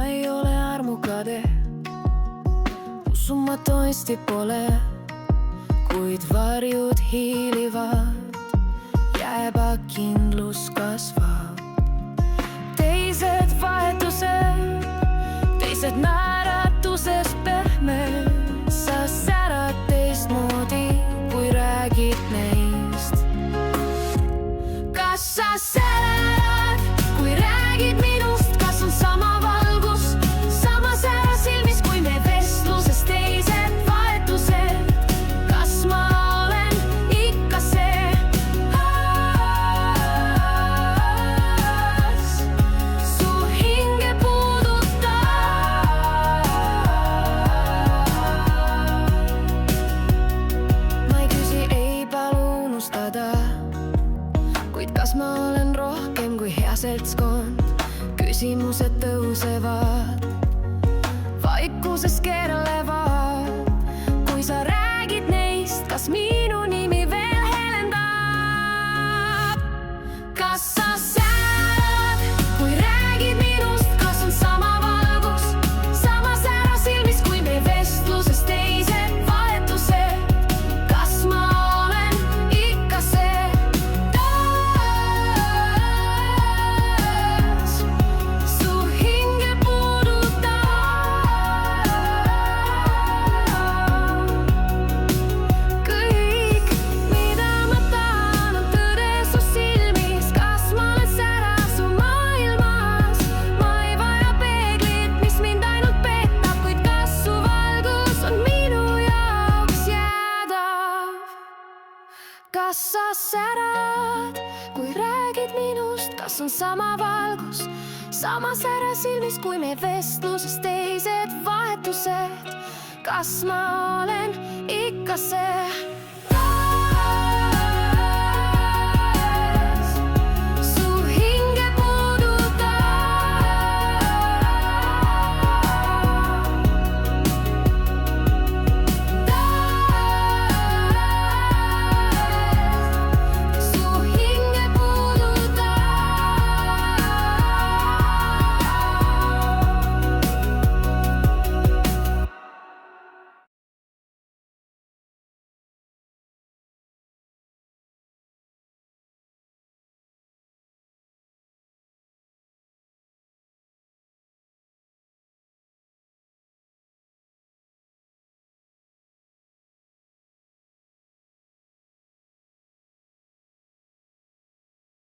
ma ei ole armukade, usun ma tõesti pole, kuid varjud hiilivad ja ebakindlus kasvab. Teised vahetused, teised naeratuses pehme, sa särad teistmoodi, kui räägid neist. Kas sa särad, kui räägid minust, kas on sama valgus, sama sära silmis, kui me vestluses teised vahetused? Kas ma olen ikka see, su hinge puudutab? Ma ei küsi, ei palu unustada, kuid kas ma olen rohkem kui hea seltskond? Küsimused tõusevad, vaikuses keerlevad. Kui sa räägid neist, kas minu nimi veel helendab? Kas sa särad, kui räägid minust, kas on sama valgus, sama sära silmis, kui me vestluses teised vahetused? Kas ma olen ikka see taas, su hinge puudutab? Kõik, mida ma tahan, on tõde su silmis. Kas ma olen sära su maailmas? Ma ei vaja peeglit, mis mind ainult petab, kuid kas su valgus on minu jaoks jäädav? Kas sa särad, kui räägid minust, kas on sama valgus, sama sära silmis, kui me vestluses teised vahetused? Kas ma olen ikka see